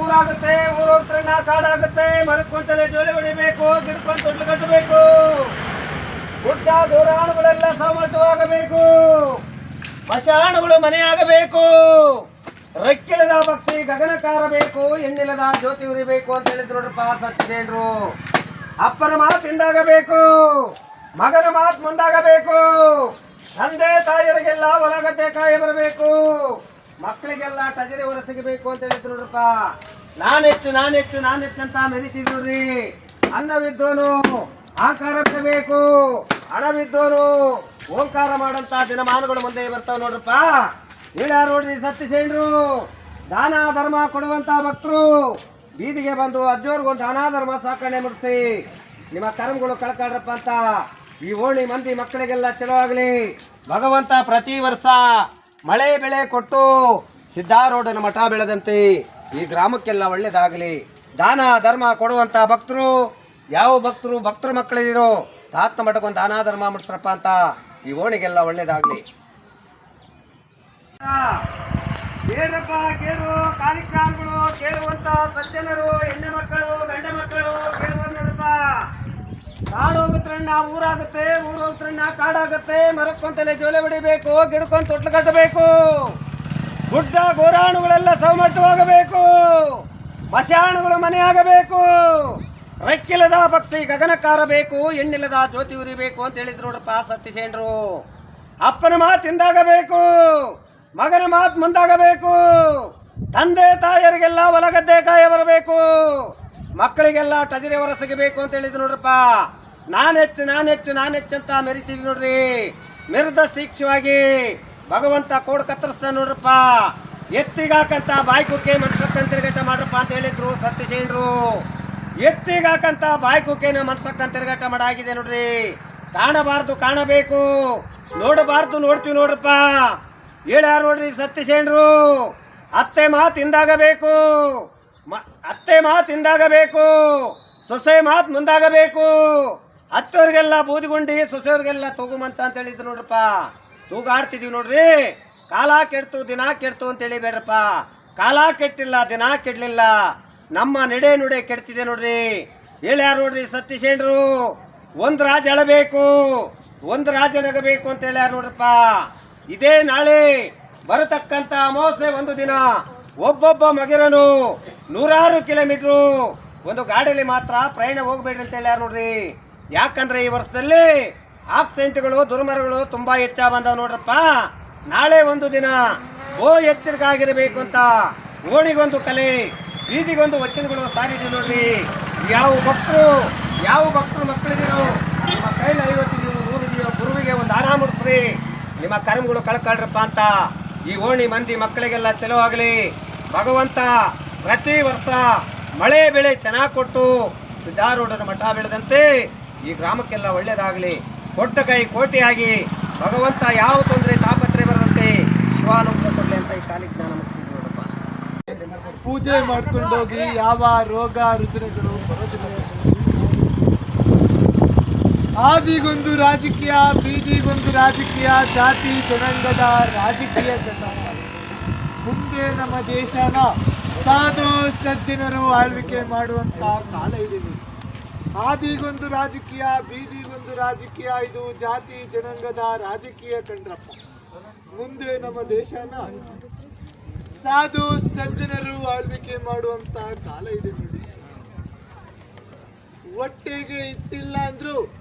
ಊರಾಗುತ್ತೆ, ಊರು ಹೋಗ್ತಣ್ಣ ಕಾಡಾಗುತ್ತೆ. ಮರಕ್ಕೊಂತಲೇ ಜೋಲಿ ಹೊಡಿಬೇಕು, ಗಿಡಕ್ಕೊಂತ ತೊಟ್ಲು ಕಟ್ಟಬೇಕು. ಗುಡ್ಡ ಗೋರಾಣುಗಳೆಲ್ಲ ಸಮರ್ಥವಾಗಬೇಕು, ಮಶಾಣಗಳು ಮನೆಯಾಗಬೇಕು. ರೆಕ್ಕಿಲ್ಲದ ಪಕ್ಷಿ ಗಗನ ಕಾರಬೇಕು, ಎಣ್ಣಿಲ್ಲದ ಜ್ಯೋತಿ ಉರಿಬೇಕು ಅಂತ ಹೇಳಿದ್ರು ನೋಡ್ರಪ್ಪ ಸತ್ಯದೇನ್ರು. ಅಪ್ಪನ ಮಾತಿಂದಾಗಬೇಕು, ಮಗನ ಮಾತು ಮುಂದಾಗಬೇಕು. ತಂದೆ ತಾಯಿಯರಿಗೆಲ್ಲ ಹೊಲಗದ್ದೆ ಕಾಯಿ ಬರಬೇಕು, ಮಕ್ಕಳಿಗೆಲ್ಲ ಟಜರಿ ಹೊರ ಸಿಗಬೇಕು ಅಂತ ಹೇಳಿದ್ರು ನೋಡ್ರಪ್ಪ. ನಾನೆಚ್ಚು ಅಂತ ಮೆರಿತಿದ್ರಿ. ಅನ್ನವಿದ್ದೋನು ಆಕಾರ ಬಿಡಬೇಕು, ಹಣವಿದ್ದೋನು ಓಂಕಾರ ಮಾಡಂತ ದಿನಮಾನಗಳು ಮುಂದೆ ಬರ್ತಾವ ನೋಡ್ರಪ್ಪ. ಹೇಳ್ಯಾರ ನೋಡ್ರಿ ಸತ್ಯಸೇನರು. ದಾನ ಧರ್ಮ ಕೊಡುವಂತ ಭಕ್ತರು ಬೀದಿಗೆ ಬಂದು ಅಜ್ಜೋರ್ಗೊಂದು ದಾನ ಧರ್ಮ ಸಾಕಣೆ ಮುಡಿಸಿ ನಿಮ್ಮ ಕರ್ಮಗಳು ಕಳ್ಕಾಡ್ರಪ್ಪ ಅಂತ ಈ ಓಣಿ ಮಂದಿ ಮಕ್ಕಳಿಗೆಲ್ಲ ಚಲೋ ಆಗಲಿ. ಭಗವಂತ ಪ್ರತಿ ವರ್ಷ ಮಳೆ ಬೆಳೆ ಕೊಟ್ಟು ಸಿದ್ಧಾರೂಢನ ಮಠ ಬೆಳೆದಂತೆ ಈ ಗ್ರಾಮಕ್ಕೆಲ್ಲ ಒಳ್ಳೇದಾಗಲಿ. ದಾನ ಧರ್ಮ ಕೊಡುವಂತ ಭಕ್ತರು ಯಾವ ಭಕ್ತರು ಮಕ್ಕಳಿರೋ ತಾತ ಮಠಕ್ಕೊಂದು ದಾನ ಧರ್ಮ ಮುಡಿಸ್ರಪ್ಪ ಅಂತ ಈ ಓಣಿಗೆಲ್ಲ ಒಳ್ಳೇದಾಗಲಿ. ಕೇಳ್ರಪ್ಪ ಕೇಳು, ಕಾಲಿಕಾಲ್ಗಳು ಕೇಳುವಂತ ಸಜ್ಜನರು, ಹೆಣ್ಣೆ ಮಕ್ಕಳು ಗಂಡ ಮಕ್ಕಳು ಕೇಳುವಂತ ನೋಡಪ್ಪ. ಕಾಡು ಹೋಗುತ್ತಣ್ಣ ಊರಾಗುತ್ತೆ, ಊರು ಹೋಗುತ್ತಣ್ಣ ಕಾಡಾಗುತ್ತೆ. ಮರಕ್ಕೊಂತಲೇ ಜೋಲೆ ಹೊಡಿಬೇಕು, ಗಿಡಕ್ಕೊಂತ ತೊಟ್ಲು ಕಟ್ಟಬೇಕು. ಗುಡ್ಡ ಗೋರಾಣುಗಳೆಲ್ಲ ಸಮರ್ಥವಾಗಬೇಕು, ಮಶಾಣುಗಳು ಮನೆಯಾಗಬೇಕು. ರೆಕ್ಕಿಲ್ಲದ ಪಕ್ಷಿ ಗಗನ ಕಾರಬೇಕು, ಎಣ್ಣಿಲ್ಲದ ಜ್ಯೋತಿ ಉರಿಬೇಕು ಅಂತ ಹೇಳಿದ್ರು ನೋಡ್ರಪ್ಪ ಸತ್ಯಸೇನರು. ಅಪ್ಪನ ಮಾತಿಂದಾಗಬೇಕು, ಮಗನ ಮಾತು ಮುಂದಾಗಬೇಕು. ತಂದೆ ತಾಯಿಯರಿಗೆಲ್ಲ ಹೊಲಗದ್ದೆ ಕಾಯ ಬರಬೇಕು, ಮಕ್ಕಳಿಗೆಲ್ಲ ಟಜರಿ ಹೊರ ಸಿಗಬೇಕು ಅಂತ ಹೇಳಿದ್ರು ನೋಡ್ರಪ್ಪ. ನಾನೆಚ್ಚು ಅಂತ ಮೆರಿತೀವಿ ನೋಡ್ರಿ. ಮೆರೆದ ಶಿಕ್ಷವಾಗಿ ಭಗವಂತ ಕೋಡ್ ಕತ್ತರಿಸ್ತಾನೆ ನೋಡ್ರಪ್ಪ. ಎತ್ತಿಗಾಕಂತ ಬಾಯ್ಕುಕ್ಕೆ ಮನುಷ್ಯಕ್ಕಂತ ತಿರುಗಾಟ ಮಾಡ್ರಪ್ಪ ಅಂತ ಹೇಳಿದ್ರು ಸತ್ಯಸೇನರು. ಎತ್ತಿಗಾಕಂತ ಬಾಯ್ಕುಕ್ಕೇನ ಮನುಷ್ಯಕ್ಕಂತ ತಿರುಗಾಟ ಮಾಡಾಗಿದೆ ನೋಡ್ರಿ. ಕಾಣಬಾರ್ದು ಕಾಣಬೇಕು, ನೋಡಬಾರ್ದು ನೋಡ್ತೀವಿ ನೋಡ್ರಪ್ಪ. ಹೇಳ್ಯಾರ ನೋಡ್ರಿ ಸತ್ಯಸೇನರು. ಅತ್ತೆ ಮಾತಿಂದಾಗಬೇಕು, ಸೊಸೆ ಮಾತು ಮುಂದಾಗಬೇಕು. ಹತ್ತೋರಿಗೆಲ್ಲ ಬೂದಿಗುಂಡಿ, ಸೊಸೆಯವ್ರಿಗೆಲ್ಲ ತೂಗು ಮಂಚ ಅಂತ ಹೇಳಿದ್ರು ನೋಡ್ರಪ್ಪ. ತೂಗಾಡ್ತಿದೀವಿ ನೋಡ್ರಿ. ಕಾಲ ಕೆಡ್ತು ದಿನ ಕೆಡ್ತು ಅಂತ ಹೇಳಿಬೇಡ್ರಪ್ಪ. ಕಾಲ ಕೆಟ್ಟಿಲ್ಲ, ದಿನ ಕೆಡ್ಲಿಲ್ಲ, ನಮ್ಮ ನುಡೆ ಕೆಡ್ತಿದೆ ನೋಡ್ರಿ. ಹೇಳ್ಯಾರ ನೋಡ್ರಿ ಸತ್ಯಸೇನರು. ಒಂದು ರಾಜ ಎಳಬೇಕು, ಒಂದು ರಾಜ ನಗಬೇಕು ಅಂತ ಹೇಳ್ಯಾರ ನೋಡ್ರಪ್ಪ. ಇದೇ ನಾಳೆ ಬರತಕ್ಕಂತ ಅಮಾವಾಸ್ಯೆ ಒಂದು ದಿನ ಒಬ್ಬೊಬ್ಬ ಮಗಿರನು 100 ಕಿಲೋಮೀಟ್ರು ಒಂದು ಗಾಡಿಯಲ್ಲಿ ಮಾತ್ರ ಪ್ರಯಾಣ ಹೋಗ್ಬೇಡ್ರಿ ಅಂತ ಹೇಳ್ಯಾರ ನೋಡ್ರಿ. ಯಾಕಂದ್ರೆ ಈ ವರ್ಷದಲ್ಲಿ ಆಕ್ಸಿಡೆಂಟ್ಗಳು ದುರ್ಮರಗಳು ತುಂಬಾ ಹೆಚ್ಚಾಗ ಬಂದಾವ ನೋಡ್ರಪ್ಪ. ನಾಳೆ ಒಂದು ದಿನ ಎಚ್ಚರಿಕೆ ಆಗಿರಬೇಕು ಅಂತ ಓಣಿಗೊಂದು ಕಲೆ, ಬೀದಿಗೊಂದು ವಚನಗಳು ಸಾರಿದೀವಿ ನೋಡ್ರಿ. ಯಾವ ಭಕ್ತರು ಮಕ್ಕಳಿದ್ದೀರೋ ನಿಮ್ಮ ಕೈಲಿ 50 ಇದೆಯೋ 100 ಇದೆಯೋ ಗುರುವಿಗೆ ಒಂದು ದಾನ ಮುಡಿಸ್ರಿ, ನಿಮ್ಮ ಕರ್ಮಗಳು ಕಳ್ಕೊಳ್ರಪ್ಪ ಅಂತ ಈ ಓಣಿ ಮಂದಿ ಮಕ್ಕಳಿಗೆಲ್ಲ ಚಲೋ ಆಗಲಿ. ಭಗವಂತ ಪ್ರತಿ ವರ್ಷ ಮಳೆ ಬೆಳೆ ಚೆನ್ನಾಗಿ ಕೊಟ್ಟು ಸಿದ್ಧಾರೂಢನ ಮಠ ಬೆಳೆದಂತೆ ಈ ಗ್ರಾಮಕ್ಕೆಲ್ಲ ಒಳ್ಳೇದಾಗಲಿ. ಕೊಟ್ಟ ಕೈ ಕೋಟಿಯಾಗಿ ಭಗವಂತ ಯಾವ ತೊಂದರೆ ತಾಪತ್ರೆ ಬರದಂತೆ ಶಿವಾನುಗ್ರಹ ಕೊಡಲಿ ಅಂತ ಈ ಕಾಲಿಗೆ ಜ್ಞಾನ ಮುಗಿಸಿದ್ರು ನೋಡಪ್ಪ. ಪೂಜೆ ಮಾಡ್ಕೊಂಡೋಗಿ ಯಾವ ರೋಗ ರುಜಿನಗಳು ಬರೋದಿಲ್ಲ. ಆದಿಗೊಂದು ರಾಜಕೀಯ, ಬೀದಿಗೊಂದು ರಾಜಕೀಯ, ಜಾತಿ ಜನಾಂಗದ ರಾಜಕೀಯ ಮುಂದೆ ನಮ್ಮ ದೇಶನ ಸಾಧು ಸಜ್ಜನರು ಆಳ್ವಿಕೆ ಮಾಡುವಂತ ಕಾಲ ಇದೆ. ಆದಿಗೊಂದು ರಾಜಕೀಯ, ಬೀದಿಗೊಂದು ರಾಜಕೀಯ, ಇದು ಜಾತಿ ಜನಾಂಗದ ರಾಜಕೀಯ ಕಂಡ್ರಪ್ಪ. ಮುಂದೆ ನಮ್ಮ ದೇಶನ ಸಾಧು ಸಜ್ಜನರು ಆಳ್ವಿಕೆ ಮಾಡುವಂತ ಕಾಲ ಇದೆ ನೋಡಿ. ಹೊಟ್ಟೆಗೆ ಇಟ್ಟಿಲ್ಲ ಅಂದ್ರೂ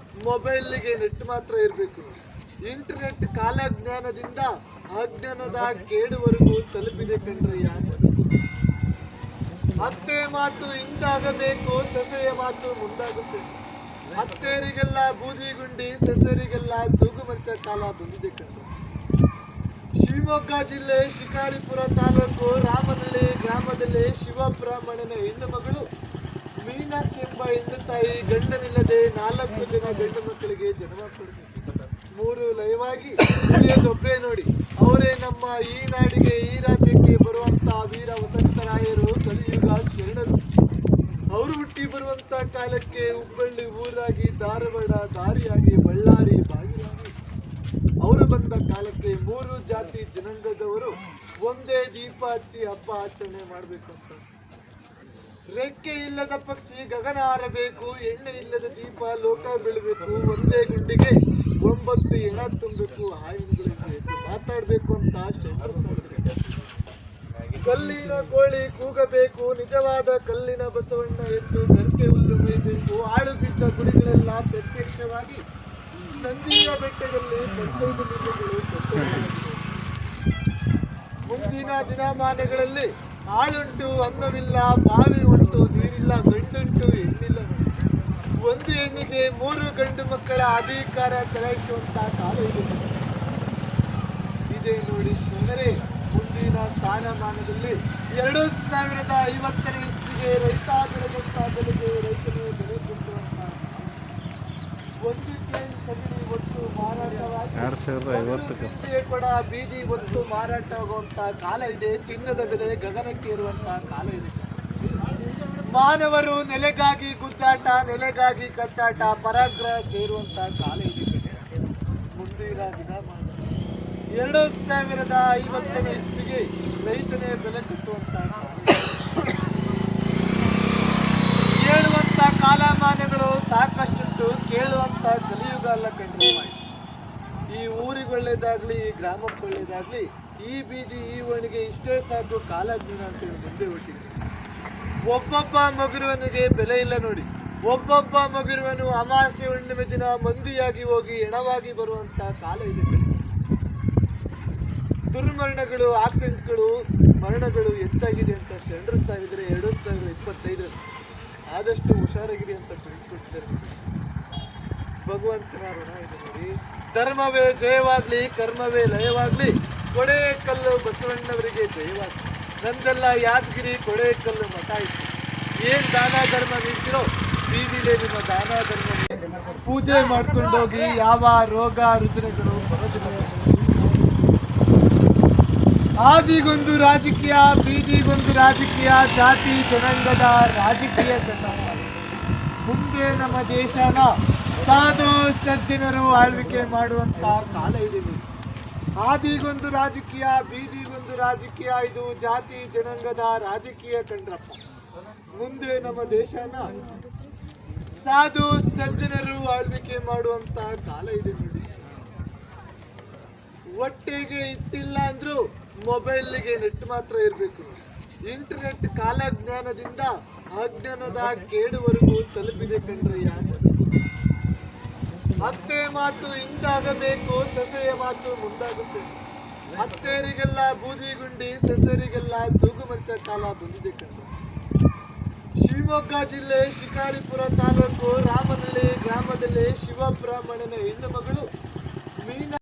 ಮೊಬೈಲ್ಗೆ ನೆಟ್ ಮಾತ್ರ ಇರಬೇಕು. ಇಂಟರ್ನೆಟ್ ಕಾಲಜ್ಞಾನದಿಂದ ಅಜ್ಞಾನದ ಕೇಡುವರೆಗೂ ತಲುಪಿದೆ ಕಣ್ರಯ್ಯ. ಅತ್ತೆ ಮಾತು ಹಿಂದಾಗಬೇಕು, ಸೊಸೆಯ ಮಾತು ಮುಂದಾಗುತ್ತೆ. ಅತ್ತೆಯರಿಗೆಲ್ಲ ಬೂದಿಗುಂಡಿ, ಸೊಸೆಯರಿಗೆಲ್ಲ ತೂಗು ಮಂಚ ಕಾಲ ಬಂದಿದೆ ಕಣ್ರ. ಶಿವಮೊಗ್ಗ ಜಿಲ್ಲೆ ಶಿಕಾರಿಪುರ ತಾಲೂಕು ರಾಮನಹಳ್ಳಿ ಗ್ರಾಮದಲ್ಲಿ ಶಿವಬ್ರಾಹ್ಮಣನ ಹೆಣ್ಣು ಮಗಳು ಮೀನಾಕ್ಷಿ ಎಂಬ ಹೆಣ್ಣು ತಾಯಿ ಗಂಡನಿಲ್ಲದೆ 4 ಜನ ಗಂಡು ಮಕ್ಕಳಿಗೆ ಜನ್ಮ ಕೊಡಬೇಕು. 3 ಲೈವಾಗಿ ಉಳಿಯೋದೊಬ್ಬರೇ ನೋಡಿ. ಅವರೇ ನಮ್ಮ ಈ ನಾಡಿಗೆ, ಈ ರಾಜ್ಯಕ್ಕೆ ಬರುವಂತ ವೀರ ವಸಂತರಾಯರು, ಕಲಿಯುಗ ಶರಣರು. ಅವರು ಹುಟ್ಟಿ ಬರುವಂತ ಕಾಲಕ್ಕೆ ಹುಬ್ಬಳ್ಳಿ ಊರಾಗಿ, ಧಾರವಾಡ ದಾರಿಯಾಗಿ, ಬಳ್ಳಾರಿ ಬಾಗಿಲಾಗಿ ಅವರು ಬಂದ ಕಾಲಕ್ಕೆ 3 ಜಾತಿ ಜನಾಂಗದವರು ಒಂದೇ ದೀಪ ಹಚ್ಚಿ ಹಬ್ಬ ಆಚರಣೆ ಮಾಡಬೇಕು ಅಂತ ರೆಕ್ಕೆ ಇಲ್ಲದ ಪಕ್ಷಿ ಗಗನ ಹಾರಬೇಕು, ಎಣ್ಣೆ ಇಲ್ಲದ ದೀಪ ಲೋಕ ಬೀಳಬೇಕು, ಒಂದೇ ಗುಂಡಿಗೆ 9 ಎಣ ತುಂಬಬೇಕು, ಹಾಯಿಗಳಿಗೆ ಮಾತಾಡ್ಬೇಕು ಅಂತ ಶೆಟ್ಟರ್ ಸಾಕಿದ್ರು. ಕಲ್ಲಿನ ಕೋಳಿ ಕೂಗಬೇಕು, ನಿಜವಾದ ಕಲ್ಲಿನ ಬಸವಣ್ಣ ಎದ್ದು ಗರ್ಕೆ ಹುಲ್ಲು ಮೇಯ್ಬೇಕು, ಆಳು ಬಿದ್ದ ಗುಡಿಗಳೆಲ್ಲ ಪ್ರತ್ಯಕ್ಷವಾಗಿ ನಂದಿಯ ಬೆಟ್ಟದಲ್ಲಿ 15 ಲಿಂಗಗಳು ಪ್ರತ್ಯಕ್ಷವಾಗಿವೆ. ಮುಂದಿನ ದಿನಮಾನಗಳಲ್ಲಿ ಆಳುಂಟು ಅನ್ನವಿಲ್ಲ, ಬಾವಿ ಉಂಟು ನೀರಿಲ್ಲ, ಗಂಡುಂಟು ಹೆಣ್ಣಿಲ್ಲ. ಒಂದು ಹೆಣ್ಣಿಗೆ 3 ಗಂಡು ಮಕ್ಕಳ ಅಧಿಕಾರ ಚಲಾಯಿಸುವಂತ ಕಾಲ ಇದೆ ನೋಡಿ ಶ್ರೀಮರೇ. ಮುಂದಿನ ಸ್ಥಾನಮಾನದಲ್ಲಿ 2050ನೇ ಇಸ್ವಿಗೆ ರೈತ ಬೆಳೆದಂತ ಬೆಲೆಗೆ ರೈತನೇ ಬೆಲೆ ಕೊಡುವಂತ ಒಂದು ಟ್ರೈನ್ ಸಗಣಿ ಒಟ್ಟು ಮಾರಾಟವಾಗಿ 2050 ಕೂಡ ಬೀದಿ ಒತ್ತು ಮಾರಾಟವಾಗುವಂತ ಕಾಲ ಇದೆ. ಚಿನ್ನದ ಬೆಲೆ ಗಗನಕ್ಕೇರುವಂತ ಕಾಲ ಇದೆ. ಮಾನವರು ನೆಲೆಗಾಗಿ ಗುದ್ದಾಟ, ನೆಲೆಗಾಗಿ ಕಚ್ಚಾಟ, ಪರಾಗ್ರಹ ಸೇರುವಂತ ಕಾಲ ಇದೆ. ಮುಂದಿನ ದಿನಮಾನ 2050ನೇ ಇಸ್ವಿಗೆ ರೈತನೇ ಬೆಲೆ ಕಟ್ಟುವಂತ ಹೇಳುವಂತ ಕಾಲಮಾನಗಳು ಸಾಕಷ್ಟುಂಟು, ಕೇಳುವಂತ ಕಲಿಯುಗ ಅಲ್ಲ ಕಂಡ್ರೆ. ಈ ಊರಿಗೆ ಒಳ್ಳೇದಾಗ್ಲಿ, ಈ ಗ್ರಾಮಕ್ಕೆ ಒಳ್ಳೇದಾಗ್ಲಿ, ಈ ಬೀದಿ ಈ ಓಣಿಗೆ ಇಷ್ಟೇ ಸಾಕು ಕಾಲಜ್ಞಾನ ಅಂತೇಳಿ ಮುಂದೆ ಹೊಟ್ಟಿದೆ. ಒಬ್ಬೊಬ್ಬ ಮಗುರುವನಿಗೆ ಬೆಲೆ ಇಲ್ಲ ನೋಡಿ. ಒಬ್ಬೊಬ್ಬ ಮಗುರುವನು ಅಮಾವಾಸ್ಯೆ ಹುಣ್ಣಿಮೆ ದಿನ ಮಂದಿಯಾಗಿ ಹೋಗಿ ಹೆಣವಾಗಿ ಬರುವಂತ ಕಾಲ ಇದೆ. ದುರ್ಮರಣಗಳು, ಆಕ್ಸಿಡೆಂಟ್ಗಳು, ಮರಣಗಳು ಹೆಚ್ಚಾಗಿದೆ ಅಂತ ಶೆಂಡ್ರು ಸಾವಿದ್ರೆ 2025 ಆದಷ್ಟು ಹುಷಾರಾಗಿರಿ ಅಂತ ತಿಳಿಸ್ಕೊಟ್ಟಿದ್ದಾರೆ. ಭಗವಂತನ ಋಣ ಇದೆ ನೋಡಿ. ಧರ್ಮವೇ ಜಯವಾಗ್ಲಿ, ಕರ್ಮವೇ ಲಯವಾಗ್ಲಿ, ಕೊಡೇಕಲ್ಲು ಬಸವಣ್ಣವರಿಗೆ ಜಯವಾಗ್ಲಿ. ನಮ್ದೆಲ್ಲ ಯಾದಗಿರಿ ಕೊಡೇಕಲ್ಲು ಮಠ ಇತ್ತು. ಏನ್ ದಾನ ಧರ್ಮ ನೀಡ್ತಿರೋ ಬೀದಿಲೇ ನಿಮ್ಮ ದಾನ ಧರ್ಮ ಪೂಜೆ ಮಾಡ್ಕೊಂಡೋಗಿ, ಯಾವ ರೋಗ ರುಜಿನಗಳು ಬರೋದಿಲ್ಲ. ಆದಿಗೊಂದು ರಾಜಕೀಯ, ಬೀದಿಗೊಂದು ರಾಜಕೀಯ, ಜಾತಿ ಜನಾಂಗದ ರಾಜಕೀಯ ಸಂಧಾನ. ಮುಂದೆ ನಮ್ಮ ದೇಶನ ಸಾಧು ಸಜ್ಜನರು ಆಳ್ವಿಕೆ ಮಾಡುವಂತ ಕಾಲ ಇದೆ. ಆದಿಗೊಂದು ರಾಜಕೀಯ, ಬೀದಿಗೊಂದು ರಾಜಕೀಯ, ಇದು ಜಾತಿ ಜನಾಂಗದ ರಾಜಕೀಯ ಕಂಡ್ರಪ್ಪ. ಮುಂದೆ ನಮ್ಮ ದೇಶನ ಸಾಧು ಸಜ್ಜನರು ಆಳ್ವಿಕೆ ಮಾಡುವಂತ ಕಾಲ ಇದೆ ನೋಡಿ. ಹೊಟ್ಟೆಗೆ ಇಟ್ಟಿಲ್ಲ ಅಂದ್ರೂ ಮೊಬೈಲ್ಗೆ ನೆಟ್ ಮಾತ್ರ ಇರಬೇಕು. ಇಂಟರ್ನೆಟ್ ಕಾಲಜ್ಞಾನದಿಂದ ಅಜ್ಞಾನದ ಕೇಡುವರೆಗೂ ತಲುಪಿದೆ ಕಂಡ್ರಯ್ಯ. ಅತ್ತೆ ಮಾತು ಹಿಂದಾಗಬೇಕು, ಸೊಸೆಯ ಮಾತು ಮುಂದಾಗುತ್ತೆ. ಅತ್ತೆಯರಿಗೆಲ್ಲ ಬೂದಿಗುಂಡಿ, ಸೊಸೆಯರಿಗೆಲ್ಲ ತೂಗುಮಂಚ ಕಾಲ ಬಂದಿದೆ ಕಂಡ್ರೆ. ಶಿವಮೊಗ್ಗ ಜಿಲ್ಲೆ ಶಿಕಾರಿಪುರ ತಾಲೂಕು ರಾಮನಹಳ್ಳಿ ಗ್ರಾಮದಲ್ಲಿ ಶಿವಬ್ರಾಹ್ಮಣನ ಹೆಣ್ಣು ಮಗಳು ಮೀನಾ